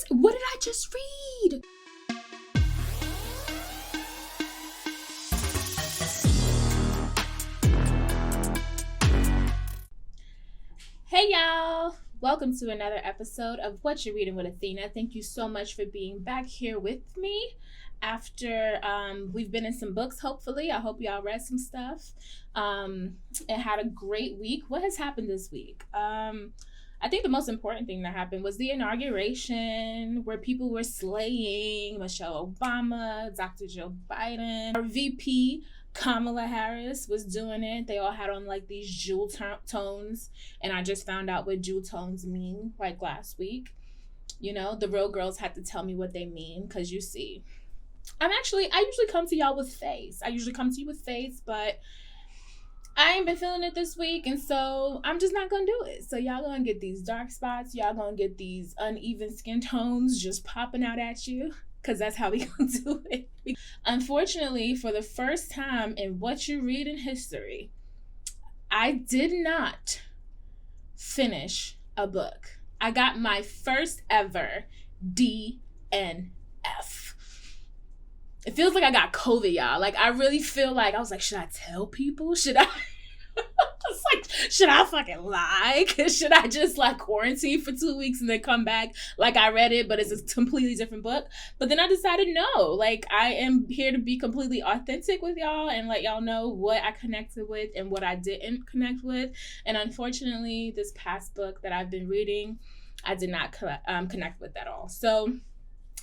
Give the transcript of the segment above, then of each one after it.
what did I just read? Hey y'all, welcome to another episode of What You're Reading with Athena. Thank you so much for being back here with me after we've been in some books, hopefully. I hope y'all read some stuff and had a great week. What has happened this week? I think the most important thing that happened was the inauguration, where people were slaying Michelle Obama, Dr. Joe Biden. Our VP, Kamala Harris, was doing it. They all had on like these jewel tones, and I just found out what jewel tones mean like last week. You know, the real girls had to tell me what they mean, because you see, I usually come to y'all with face. I usually come to you with face, but I ain't been feeling it this week, and so I'm just not gonna do it. So y'all gonna get these dark spots, y'all gonna get these uneven skin tones just popping out at you, because that's how we gonna do it. Unfortunately, for the first time in What You Read in history, I did not finish a book. I got my first ever DNF. It feels like I got COVID, y'all. Like, I really feel like, I was like, should I tell people? Should I? It's like, should I fucking lie? Should I just like quarantine for 2 weeks and then come back like I read it, but it's a completely different book? But then I decided no, like I am here to be completely authentic with y'all and let y'all know what I connected with and what I didn't connect with. And unfortunately, this past book that I've been reading, I did not connect with at all. So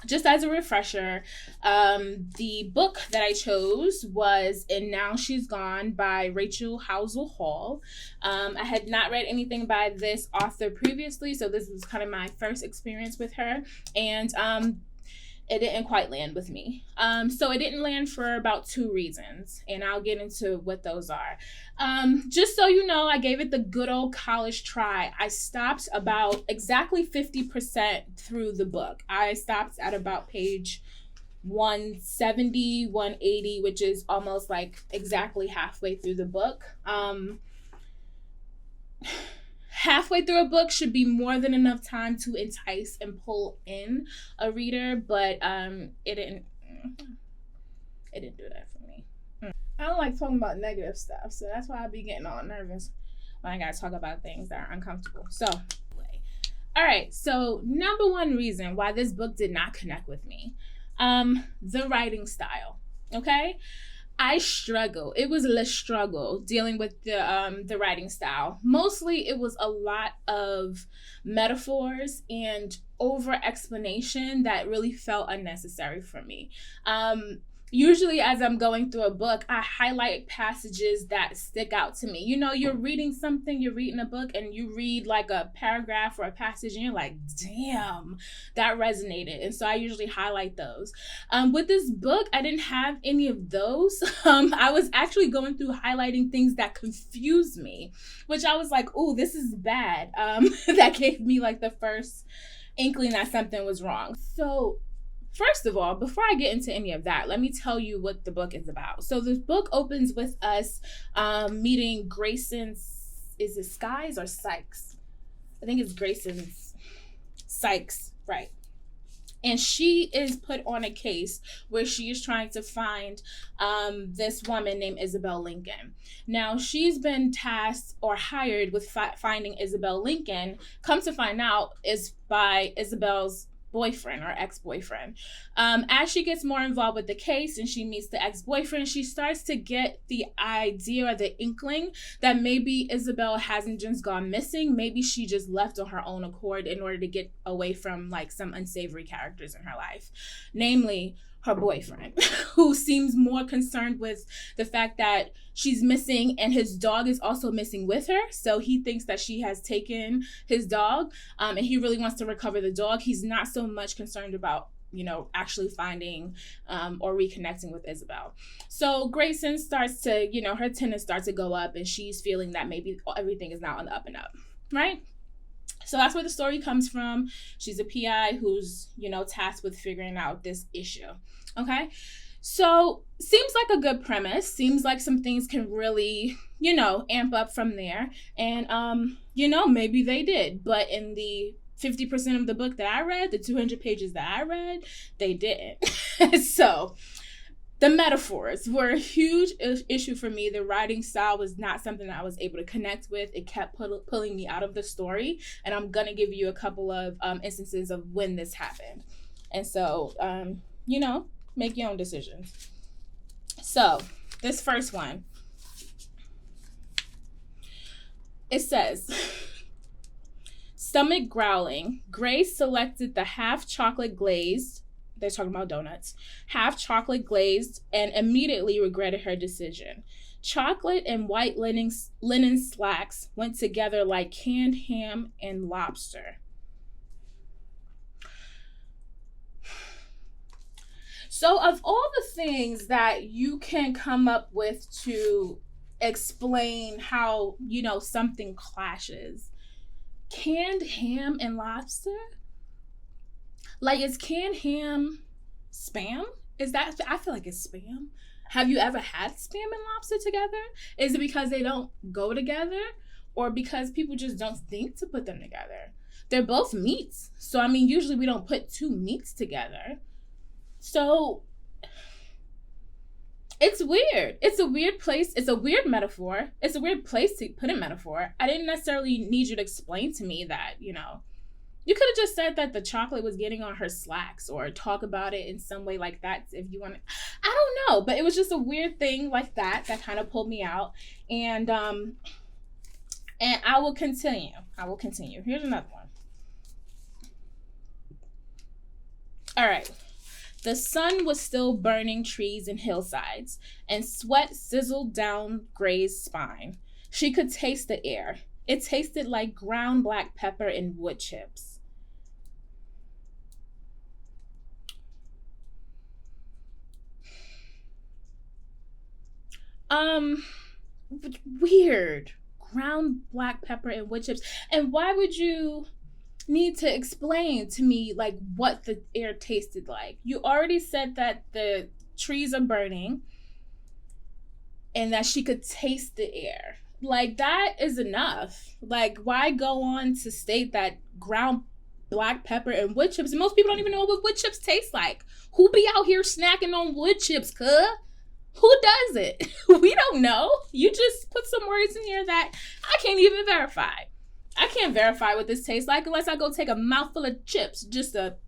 just as a refresher, the book that I chose was And Now She's Gone by Rachel Housel Hall. I had not read anything by this author previously, so this was kind of my first experience with her, and it didn't quite land with me. So it didn't land for about 2 reasons, and I'll get into what those are. Just so you know, I gave it the good old college try. I stopped about exactly 50% through the book. I stopped at about page 170, 180, which is almost like exactly halfway through the book. Halfway through a book should be more than enough time to entice and pull in a reader, but it didn't do that for me. I don't like talking about negative stuff, so that's why I be getting all nervous when I gotta talk about things that are uncomfortable. So, all right, so number one reason why this book did not connect with me, the writing style, okay? I struggle. It was a struggle dealing with the writing style. Mostly it was a lot of metaphors and over explanation that really felt unnecessary for me. Usually as I'm going through a book, I highlight passages that stick out to me. You know, you're reading a book and you read like a paragraph or a passage and you're like, damn, that resonated. And so I usually highlight those. With this book, I didn't have any of those. I was actually going through highlighting things that confused me, which I was like, oh, this is bad. That gave me like the first inkling that something was wrong. So first of all, before I get into any of that, let me tell you what the book is about. So this book opens with us meeting Grayson's, is it Skies or Sykes? I think it's Grayson's Sykes, right. And she is put on a case where she is trying to find this woman named Isabel Lincoln. Now, she's been tasked or hired with finding Isabel Lincoln. Come to find out, is by Isabel's boyfriend or ex-boyfriend. As she gets more involved with the case and she meets the ex-boyfriend, she starts to get the idea or the inkling that maybe Isabel hasn't just gone missing. Maybe she just left on her own accord in order to get away from like some unsavory characters in her life, namely her boyfriend, who seems more concerned with the fact that she's missing and his dog is also missing with her. So he thinks that she has taken his dog and he really wants to recover the dog. He's not so much concerned about, you know, actually finding or reconnecting with Isabel. So Grayson starts to, you know, her tenants start to go up and she's feeling that maybe everything is now on the up and up, right? So that's where the story comes from. She's a PI who's, you know, tasked with figuring out this issue. Okay. So seems like a good premise. Seems like some things can really, you know, amp up from there. And, you know, maybe they did. But in the 50% of the book that I read, the 200 pages that I read, they didn't. So the metaphors were a huge issue for me. The writing style was not something that I was able to connect with. It kept pulling me out of the story. And I'm going to give you a couple of instances of when this happened. And so, make your own decisions. So this first one, it says, stomach growling, Grace selected the half chocolate glazed, they're talking about donuts, half chocolate glazed, and immediately regretted her decision. Chocolate and white linen slacks went together like canned ham and lobster. So of all the things that you can come up with to explain how, something clashes, canned ham and lobster? Like, is canned ham spam? I feel like it's spam. Have you ever had spam and lobster together? Is it because they don't go together, or because people just don't think to put them together? They're both meats. So, usually we don't put two meats together. So it's weird. It's a weird place. It's a weird metaphor. It's a weird place to put a metaphor. I didn't necessarily need you to explain to me that, you could have just said that the chocolate was getting on her slacks, or talk about it in some way like that if you want to. I don't know, but it was just a weird thing like that kind of pulled me out. And I will continue. Here's another one. All right. The sun was still burning trees and hillsides, and sweat sizzled down Gray's spine. She could taste the air. It tasted like ground black pepper and wood chips. Weird. Ground black pepper and wood chips. And why would you need to explain to me like what the air tasted like? You already said that the trees are burning and that she could taste the air. Like, that is enough. Like, why go on to state that ground black pepper and wood chips? And most people don't even know what wood chips taste like. Who be out here snacking on wood chips, cuh? Who does it? We don't know. You just put some words in here that I can't even verify. I can't verify what this tastes like unless I go take a mouthful of chips. What's the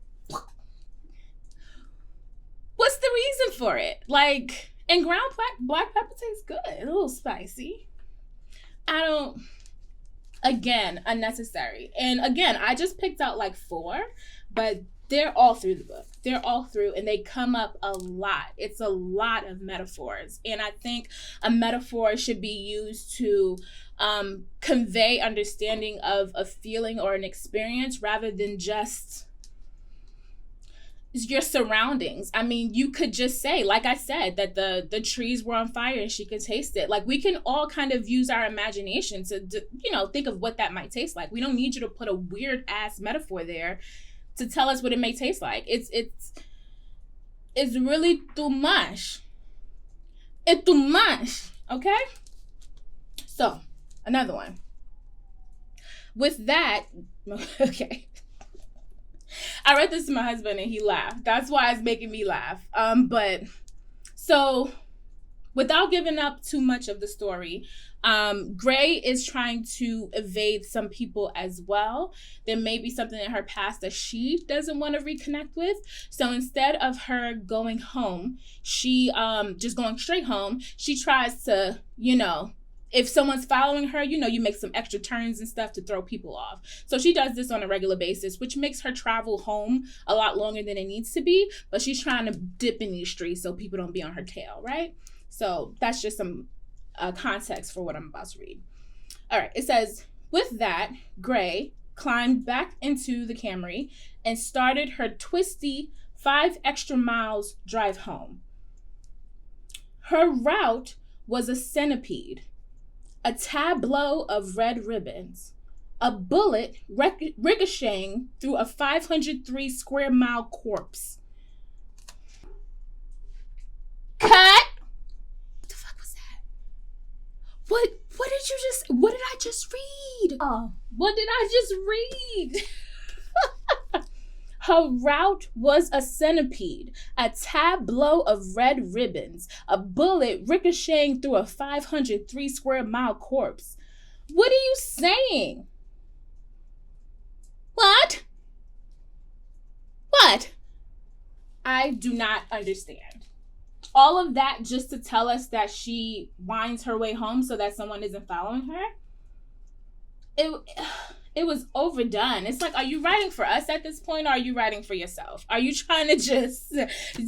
reason for it? Like, and ground black pepper tastes good. A little spicy. Again, unnecessary. And again, I just picked out like 4, but they're all through the book. They're all through, and they come up a lot. It's a lot of metaphors. And I think a metaphor should be used to convey understanding of a feeling or an experience rather than just your surroundings. You could just say, like I said, that the trees were on fire and she could taste it. Like, we can all kind of use our imagination to think of what that might taste like. We don't need you to put a weird ass metaphor there to tell us what it may taste like. It's really too much. It's too much. Okay? So, another one. With that, okay. I read this to my husband and he laughed. That's why it's making me laugh. But so without giving up too much of the story, Gray is trying to evade some people as well. There may be something in her past that she doesn't want to reconnect with. So instead of her going home, she just going straight home, she tries to, if someone's following her, you make some extra turns and stuff to throw people off. So she does this on a regular basis, which makes her travel home a lot longer than it needs to be. But she's trying to dip in these streets so people don't be on her tail, right? So that's just some context for what I'm about to read. All right, it says, with that, Gray climbed back into the Camry and started her twisty 5 extra miles drive home. Her route was a centipede, a tableau of red ribbons, a bullet ricocheting through a 503 square mile corpse. Cut! What the fuck was that? What did I just read? Oh, what did I just read? Her route was a centipede, a tableau of red ribbons, a bullet ricocheting through a 503 square mile corpse. What are you saying? What? What? I do not understand. All of that just to tell us that she winds her way home so that someone isn't following her? It was overdone. It's like, are you writing for us at this point, or are you writing for yourself? Are you trying to just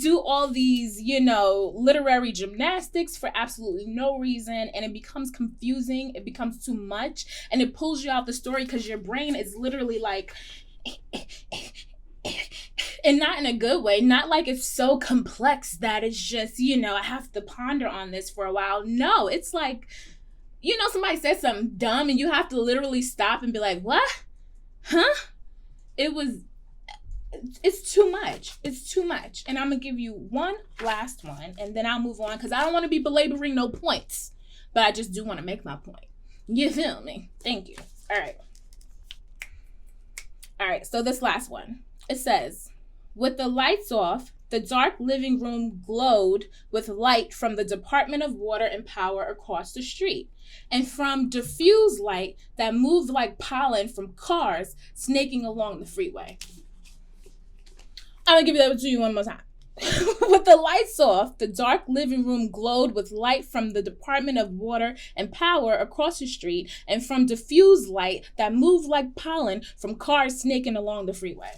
do all these, literary gymnastics for absolutely no reason, and it becomes confusing, it becomes too much, and it pulls you out the story because your brain is literally like, and not in a good way, not like it's so complex that it's just, I have to ponder on this for a while. No, it's like, somebody said something dumb and you have to literally stop and be like, what? Huh? It's too much. It's too much. And I'm going to give you one last one and then I'll move on because I don't want to be belaboring no points, but I just do want to make my point. You feel me? Thank you. All right. So this last one, it says, with the lights off, the dark living room glowed with light from the Department of Water and Power across the street, and from diffuse light that moved like pollen from cars snaking along the freeway. I'm going to give that to you one more time. With the lights off, the dark living room glowed with light from the Department of Water and Power across the street, and from diffuse light that moved like pollen from cars snaking along the freeway.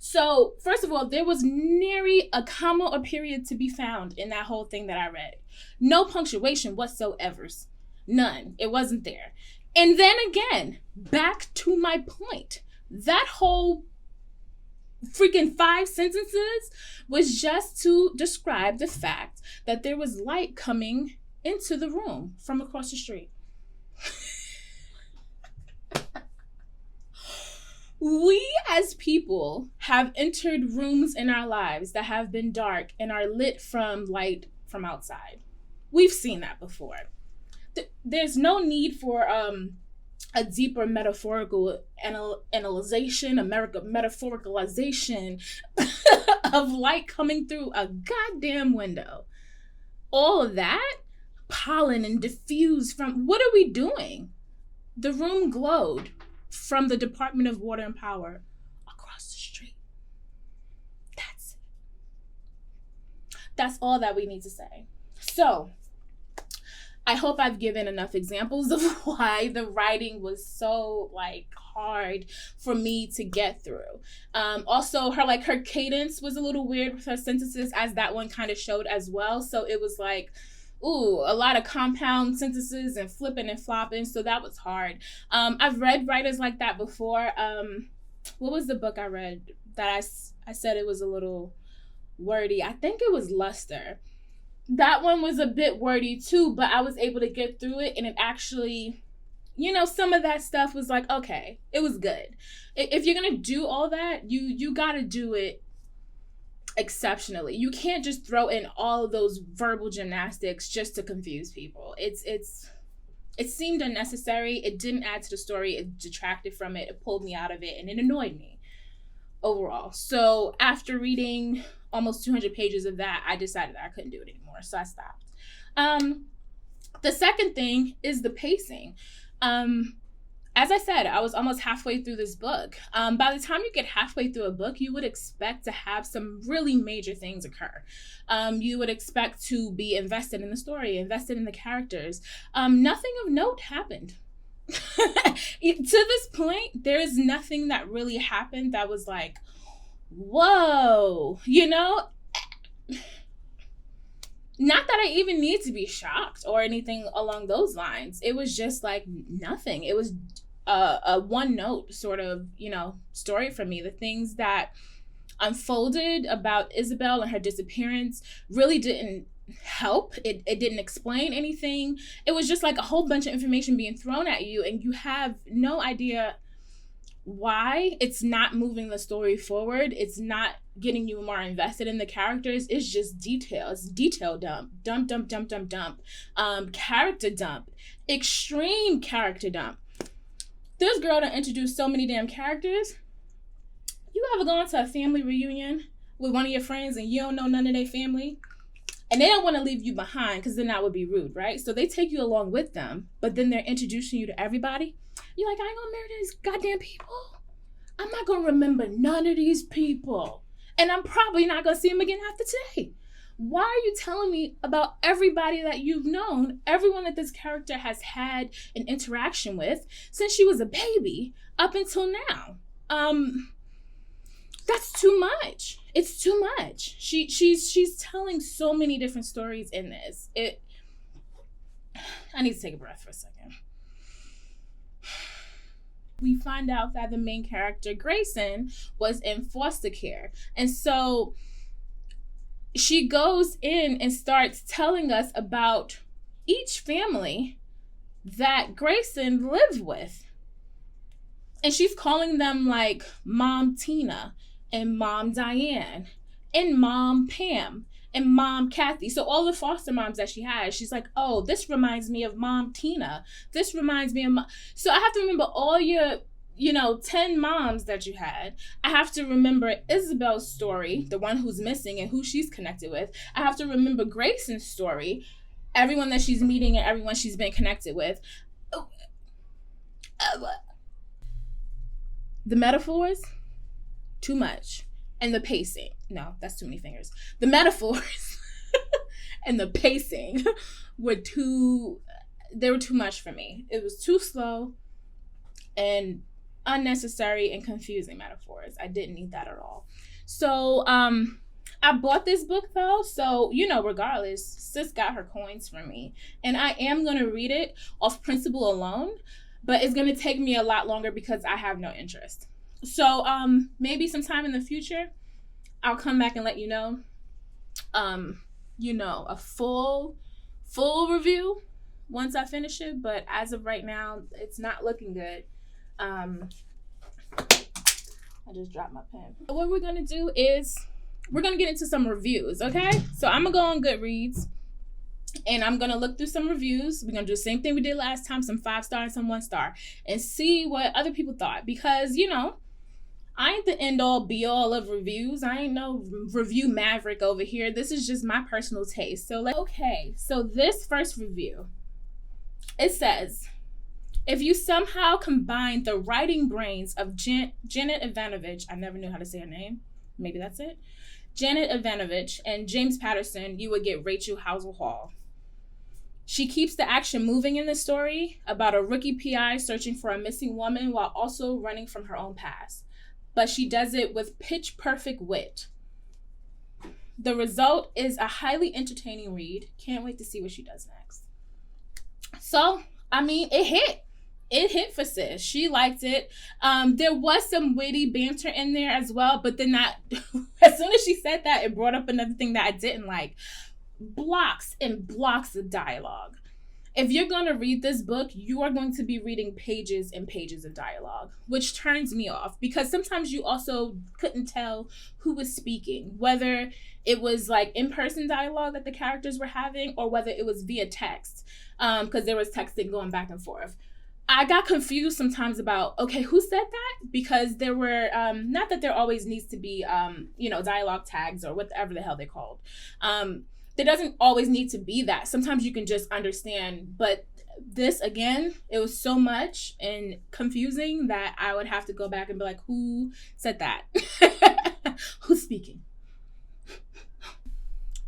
So, first of all, there was nary a comma or period to be found in that whole thing that I read. No punctuation whatsoever. None. It wasn't there. And then again, back to my point. That whole freaking 5 sentences was just to describe the fact that there was light coming into the room from across the street. We as people have entered rooms in our lives that have been dark and are lit from light from outside. We've seen that before. There's no need for a deeper metaphorical analyzation, metaphoricalization of light coming through a goddamn window. All of that, pollen and diffuse from, what are we doing? The room glowed from the Department of Water and Power across the street. That's it. That's all that we need to say. So, I hope I've given enough examples of why the writing was so hard for me to get through. Also, her cadence was a little weird with her sentences, as that one kind of showed as well. So it was a lot of compound sentences and flipping and flopping. So that was hard. I've read writers like that before. What was the book I read that I said it was a little wordy? I think it was Luster. That one was a bit wordy too, but I was able to get through it, and it actually, some of that stuff was okay, it was good. If you're gonna do all that, you gotta do it exceptionally. You can't just throw in all of those verbal gymnastics just to confuse people. It seemed unnecessary. It didn't add to the story. It detracted from it. It pulled me out of it, and it annoyed me overall. So after reading almost 200 pages of that, I decided that I couldn't do it anymore, so I stopped. The second thing is the pacing. As I said, I was almost halfway through this book. By the time you get halfway through a book, you would expect to have some really major things occur. You would expect to be invested in the story, invested in the characters. Nothing of note happened. To this point, there is nothing that really happened that was whoa, Not that I even need to be shocked or anything along those lines. It was just nothing. It was a one note sort of, story for me. The things that unfolded about Isabel and her disappearance really didn't help. It didn't explain anything. It was just a whole bunch of information being thrown at you, and you have no idea why. It's not moving the story forward. It's not getting you more invested in the characters. It's just detail. It's detail dump. Character dump. Extreme character dump. This girl done introduced so many damn characters. You ever gone to a family reunion with one of your friends and you don't know none of their family? And they don't want to leave you behind because then that would be rude, right? So they take you along with them, but then they're introducing you to everybody. You're like, I ain't gonna marry these goddamn people. I'm not gonna remember none of these people. And I'm probably not gonna see them again after today. Why are you telling me about everybody that you've known, everyone that this character has had an interaction with since she was a baby up until now? That's too much. It's too much. She's telling so many different stories in this. I need to take a breath for a second. We find out that the main character, Grayson, was in foster care. And so she goes in and starts telling us about each family that Grayson lived with. And she's calling them like Mom Tina and Mom Diane and Mom Pam and Mom Kathy. So all the foster moms that she has, she's like, oh, this reminds me of Mom Tina. This reminds me of Mom. So I have to remember all your, 10 moms that you had. I have to remember Isabel's story, the one who's missing and who she's connected with. I have to remember Grayson's story, everyone that she's meeting and everyone she's been connected with. The metaphors, too much. And the pacing. No, that's too many fingers. The metaphors and the pacing were too much for me. It was too slow and unnecessary and confusing metaphors. I didn't need that at all. So, I bought this book though. So, regardless, sis got her coins from me. And I am going to read it off principle alone, but it's going to take me a lot longer because I have no interest. So maybe sometime in the future, I'll come back and let you know, a full review once I finish it. But as of right now, it's not looking good. I just dropped my pen. What we're going to do is we're going to get into some reviews, okay? So I'm going to go on Goodreads and I'm going to look through some reviews. We're going to do the same thing we did last time, some 5-star and some 1-star, and see what other people thought. Because, I ain't the end all be all of reviews. I ain't no review maverick over here. This is just my personal taste. So so this first review, it says, if you somehow combine the writing brains of Janet Ivanovich, I never knew how to say her name. Maybe that's it. Janet Ivanovich and James Patterson, you would get Rachel Housel Hall. She keeps the action moving in the story about a rookie PI searching for a missing woman while also running from her own past. But she does it with pitch perfect wit. The result is a highly entertaining read. Can't wait to see what she does next. So, it hit. It hit for sis. She liked it. There was some witty banter in there as well, but then as soon as she said that, it brought up another thing that I didn't like. Blocks and blocks of dialogue. If you're going to read this book, you are going to be reading pages and pages of dialogue, which turns me off because sometimes you also couldn't tell who was speaking, whether it was like in-person dialogue that the characters were having or whether it was via text, because there was texting going back and forth. I got confused sometimes about, okay, who said that? Because there were, not that there always needs to be, dialogue tags or whatever the hell they're called. There doesn't always need to be that. Sometimes you can just understand. But this, again, it was so much and confusing that I would have to go back and be like, who said that? Who's speaking?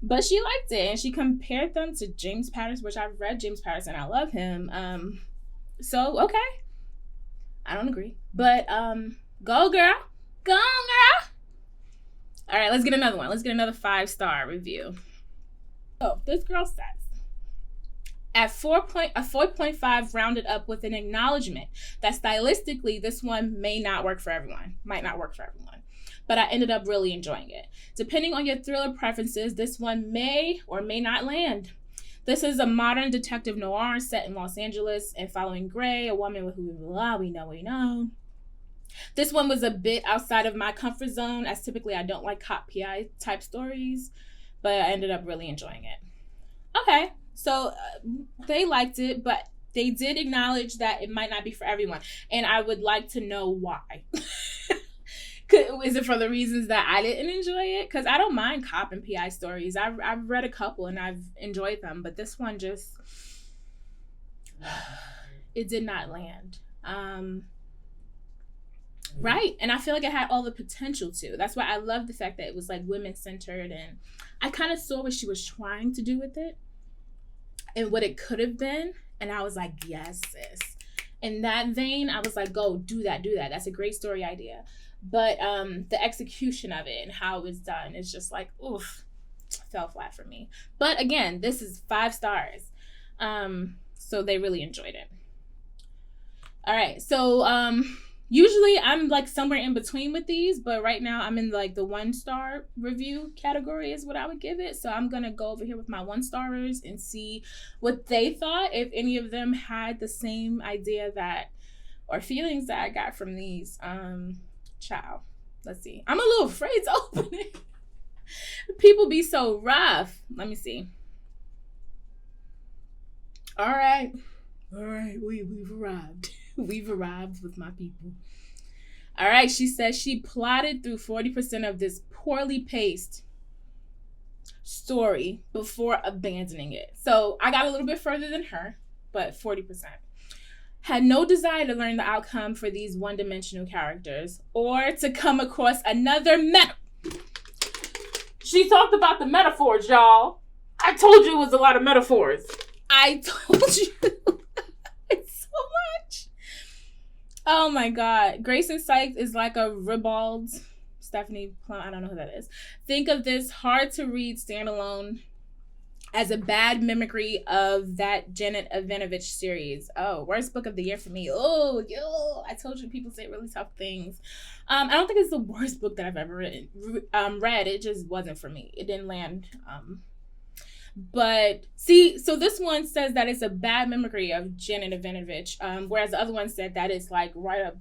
But she liked it. And she compared them to James Patterson, which I've read James Patterson. I love him. So, okay. I don't agree. But go, girl. Go, girl. All right, let's get another one. Let's get another 5-star review. So this girl says, at 4.5 rounded up with an acknowledgement that stylistically this one might not work for everyone. But I ended up really enjoying it. Depending on your thriller preferences, this one may or may not land. This is a modern detective noir set in Los Angeles and following Gray, a woman with who we know. This one was a bit outside of my comfort zone, as typically I don't like cop PI type stories, but I ended up really enjoying it. Okay, so they liked it, but They did acknowledge that it might not be for everyone, and I would like to know why. Is it for the reasons that I didn't enjoy it? Because I don't mind cop and PI stories. I've read a couple and I've enjoyed them, but this one just, it did not land. Right. And I feel like it had all the potential to. That's why I love the fact that it was like women centered, and I kind of saw what she was trying to do with it and what it could have been. And I was like, yes, sis. In that vein, I was like, go do that. That's a great story idea. But the execution of it and how it was done is just like, oof, fell flat for me. But again, this is 5 stars. So they really enjoyed it. All right. So usually I'm like somewhere in between with these, but right now I'm in like the 1-star review category is what I would give it. So I'm going to go over here with my 1-starers and see what they thought, if any of them had the same idea that, or feelings that I got from these. Child, let's see. I'm a little afraid to open it. People be so rough. Let me see. All right, we've arrived. We've arrived with my people. All right, she says she plotted through 40% of this poorly paced story before abandoning it. So I got a little bit further than her, but 40%. Had no desire to learn the outcome for these one-dimensional characters or to come across another She talked about the metaphors, y'all. I told you it was a lot of metaphors. I told you. It's so much. Oh my God. Grayson Sykes is like a ribald Stephanie Plum. I don't know who that is. Think of this hard-to-read standalone as a bad mimicry of that Janet Evanovich series. Oh, worst book of the year for me. Oh, yo, I told you people say really tough things. I don't think it's the worst book that I've ever read. It just wasn't for me. It didn't land. But see, so this one says that it's a bad mimicry of Janet Evanovich, whereas the other one said that it's like right up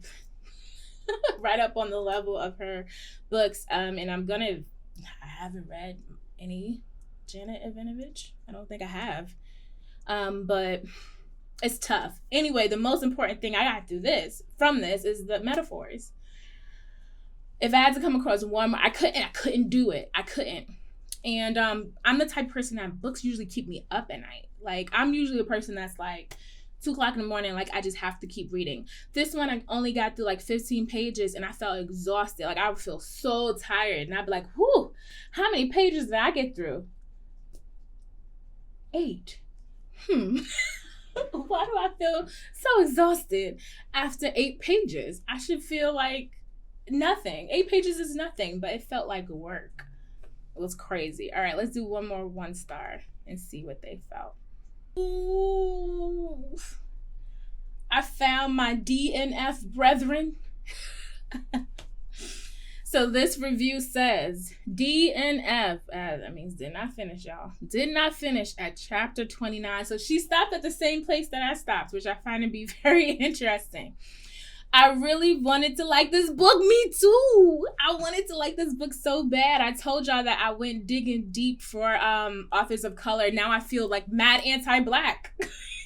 on the level of her books. And I haven't read any Janet Evanovich. I don't think I have. But it's tough. Anyway, the most important thing I got from this is the metaphors. If I had to come across one, I couldn't do it. I couldn't. And I'm the type of person that books usually keep me up at night. Like, I'm usually a person that's like 2:00 in the morning, like I just have to keep reading. This one, I only got through like 15 pages and I felt exhausted. Like, I would feel so tired and I'd be like, whew, how many pages did I get through? 8. Why do I feel so exhausted after 8 pages? I should feel like nothing. 8 pages is nothing, but it felt like work. It was crazy. All right, let's do one more 1-star and see what they felt. Ooh. I found my DNF brethren. So this review says, DNF, that means did not finish, y'all. Did not finish at chapter 29. So she stopped at the same place that I stopped, which I find to be very interesting. I really wanted to like this book. Me too. I wanted to like this book so bad. I told y'all that I went digging deep for authors of color. Now I feel like mad anti-Black.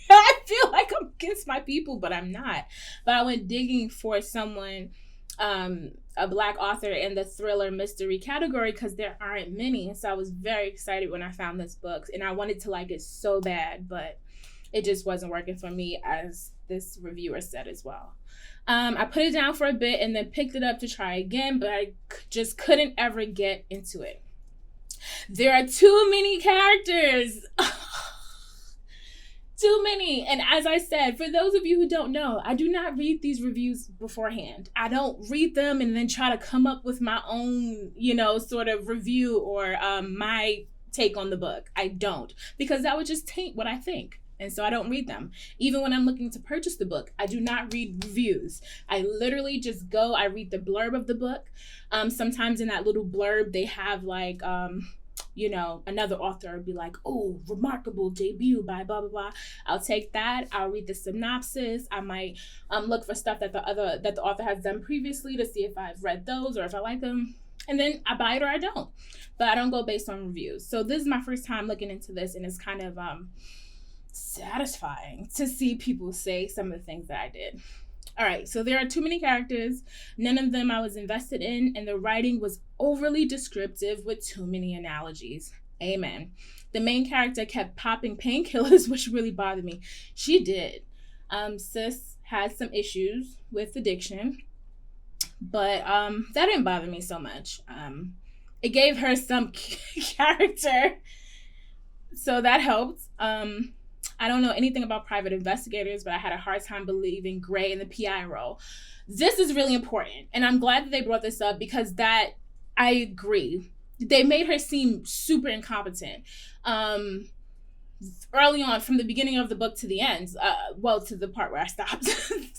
I feel like I'm against my people, but I'm not. But I went digging for someone, a Black author in the thriller mystery category, because there aren't many. And so I was very excited when I found this book. And I wanted to like it so bad, but it just wasn't working for me, as this reviewer said as well. I put it down for a bit and then picked it up to try again, but I just couldn't ever get into it. There are too many characters. Too many. And as I said, for those of you who don't know, I do not read these reviews beforehand. I don't read them and then try to come up with my own, sort of review or my take on the book. I don't, because that would just taint what I think. And so I don't read them. Even when I'm looking to purchase the book, I do not read reviews. I literally just go, I read the blurb of the book. Sometimes in that little blurb, they have like, another author would be like, oh, remarkable debut by blah, blah, blah. I'll take that. I'll read the synopsis. I might look for stuff that the author has done previously to see if I've read those or if I like them. And then I buy it or I don't. But I don't go based on reviews. So this is my first time looking into this, and it's kind of satisfying to see people say some of the things that I did. All right, so there are too many characters. None of them I was invested in, and the writing was overly descriptive with too many analogies. Amen. The main character kept popping painkillers, which really bothered me. She did. Sis has some issues with addiction, but that didn't bother me so much. It gave her some character, so that helped. I don't know anything about private investigators, but I had a hard time believing Gray in the PI role. This is really important, and I'm glad that they brought this up because that, I agree. They made her seem super incompetent. Early on, from the beginning of the book to the end, to the part where I stopped,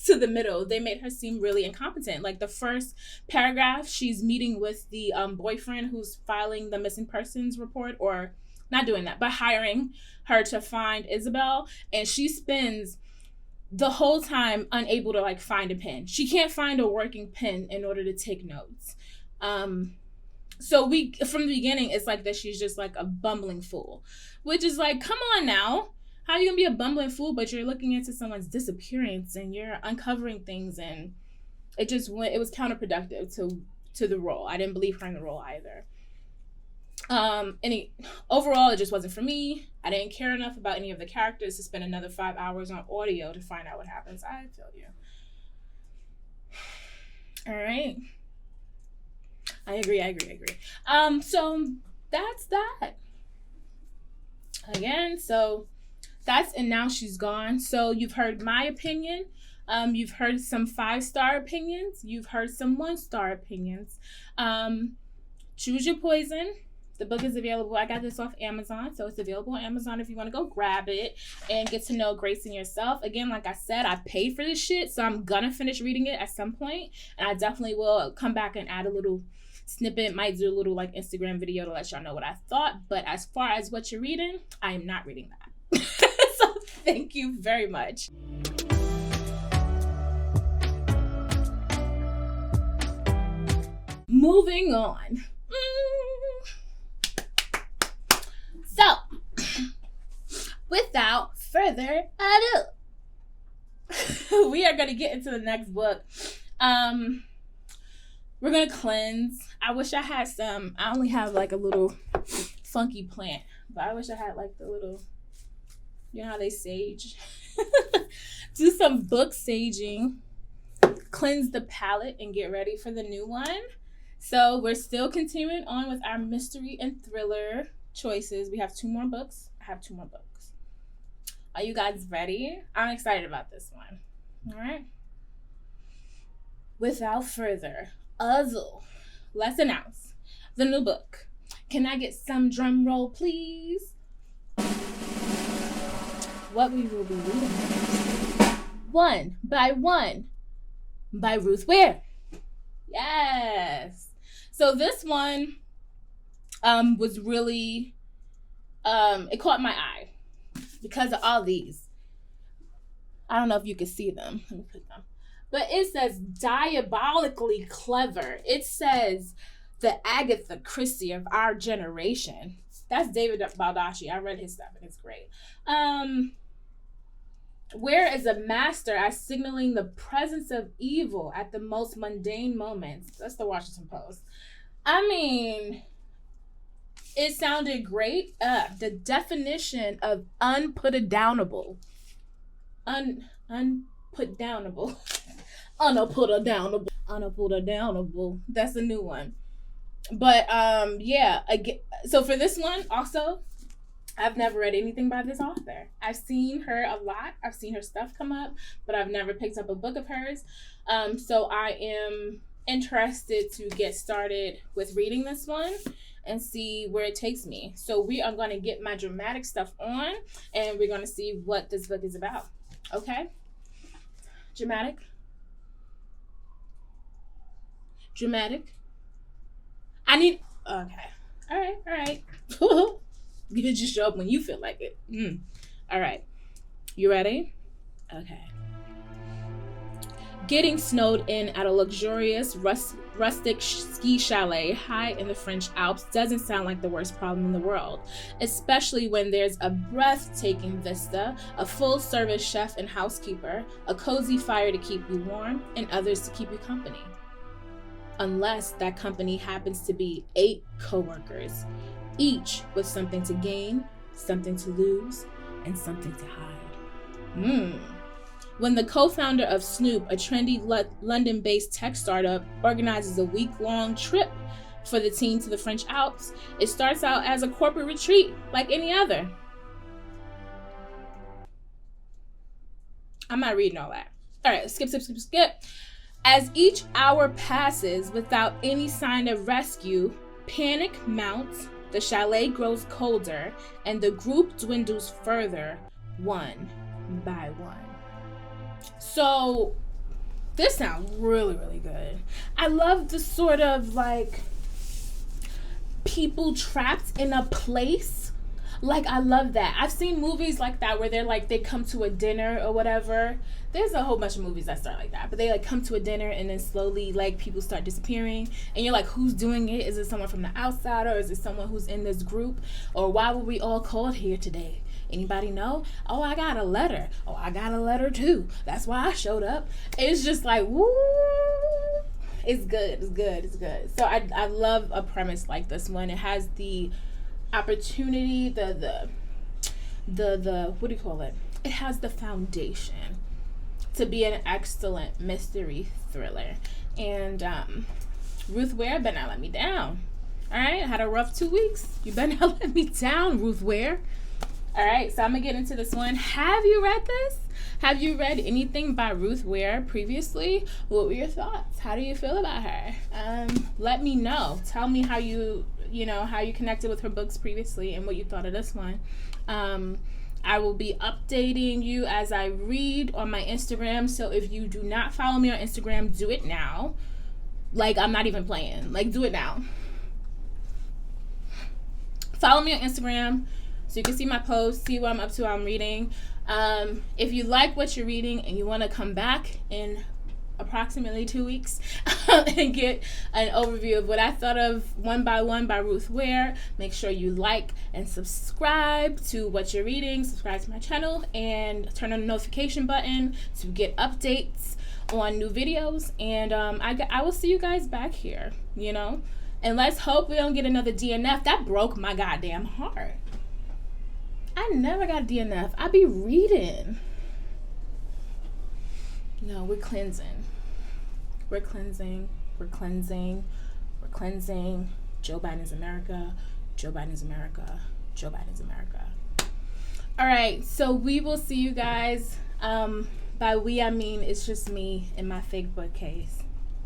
to the middle, they made her seem really incompetent. Like the first paragraph, she's meeting with the boyfriend who's filing the missing persons report, or not doing that, but hiring her to find Isabel, and she spends the whole time unable to like find a pen. She can't find a working pen in order to take notes. So we, from the beginning, it's like that she's just like a bumbling fool, which is like, come on now. How are you gonna be a bumbling fool, but you're looking into someone's disappearance and you're uncovering things, and it was counterproductive to the role. I didn't believe her in the role either. Overall, it just wasn't for me. I didn't care enough about any of the characters to spend another 5 hours on audio to find out what happens. I feel you. All right. I agree. So that's that. Again, so that's And Now She's Gone. So you've heard my opinion. You've heard some 5-star opinions. You've heard some 1-star opinions. Choose your poison. The book is available. I got this off Amazon, so it's available on Amazon if you want to go grab it and get to know Grace and yourself. Again, like I said, I paid for this shit, so I'm gonna finish reading it at some point, and I definitely will come back and add a little snippet, might do a little like Instagram video to let y'all know what I thought. But as far as what you're reading, I am not reading that. So thank you very much. Moving on. So, without further ado, we are going to get into the next book. We're going to cleanse. I wish I had some. I only have like a little funky plant, but I wish I had like the little, you know how they sage? Do some book saging, cleanse the palette, and get ready for the new one. So we're still continuing on with our mystery and thriller choices. We have 2 more books. I have 2 more books. Are you guys ready? I'm excited about this one. All right. Without further ado, let's announce the new book. Can I get some drum roll, please? What we will be reading One by One by Ruth Ware. Yes. So this one was really, it caught my eye because of all these. I don't know if you can see them. Let me put them. But it says diabolically clever. It says the Agatha Christie of our generation. That's David Baldacci. I read his stuff and it's great. Where is a master at signaling the presence of evil at the most mundane moments? That's the Washington Post. I mean, it sounded great. The definition of unputdownable. Unputdownable. Unputdownable. That's a new one. But yeah, again, so for this one also, I've never read anything by this author. I've seen her a lot. I've seen her stuff come up, but I've never picked up a book of hers. So I am interested to get started with reading this one and see where it takes me. So we are going to get my dramatic stuff on and we're going to see what this book is about. Okay? Dramatic. Okay. All right. You can just show up when you feel like it. All right. You ready? Okay. Getting snowed in at a luxurious rustic ski chalet high in the French Alps doesn't sound like the worst problem in the world, especially when there's a breathtaking vista, a full-service chef and housekeeper, a cozy fire to keep you warm, and others to keep you company. Unless that company happens to be 8 coworkers, each with something to gain, something to lose, and something to hide. When the co-founder of Snoop, a trendy London-based tech startup, organizes a week-long trip for the team to the French Alps, it starts out as a corporate retreat like any other. I'm not reading all that. All right, skip. As each hour passes without any sign of rescue, panic mounts, the chalet grows colder, and the group dwindles further, one by one. So this sounds really, really good. I love the sort of like people trapped in a place. Like, I love that. I've seen movies like that where they're like, they come to a dinner or whatever. There's a whole bunch of movies that start like that, but they like come to a dinner and then slowly like people start disappearing and you're like, who's doing it? Is it someone from the outside, or is it someone who's in this group? Or why were we all called here today? Anybody know? Oh, I got a letter. Oh, I got a letter too. That's why I showed up. It's just like, woo. It's good. So I love a premise like this one. It has the opportunity, the what do you call it? It has the foundation to be an excellent mystery thriller. And Ruth Ware better not let me down. All right, I had a rough 2 weeks. You better not let me down, Ruth Ware. All right, so I'm gonna get into this one. Have you read this? Have you read anything by Ruth Ware previously? What were your thoughts? How do you feel about her? Let me know. Tell me how you connected with her books previously and what you thought of this one. I will be updating you as I read on my Instagram. So if you do not follow me on Instagram, do it now. Like, I'm not even playing. Like, do it now. Follow me on Instagram so you can see my posts, see what I'm up to, what I'm reading. If you like what you're reading and you want to come back in approximately 2 weeks and get an overview of what I thought of One by One by Ruth Ware, make sure you like and subscribe to what you're reading, subscribe to my channel, and turn on the notification button to get updates on new videos. And I will see you guys back here, and let's hope we don't get another DNF. That broke my goddamn heart. I never got a DNF. I be reading. No, we're cleansing. We're cleansing. Joe Biden's America. Joe Biden's America. Joe Biden's America. All right, so we will see you guys. By we, I mean it's just me in my fake bookcase.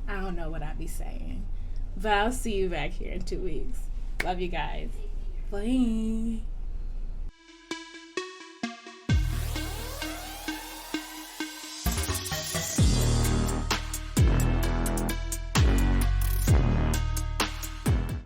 I don't know what I be saying. But I'll see you back here in 2 weeks. Love you guys. Bye.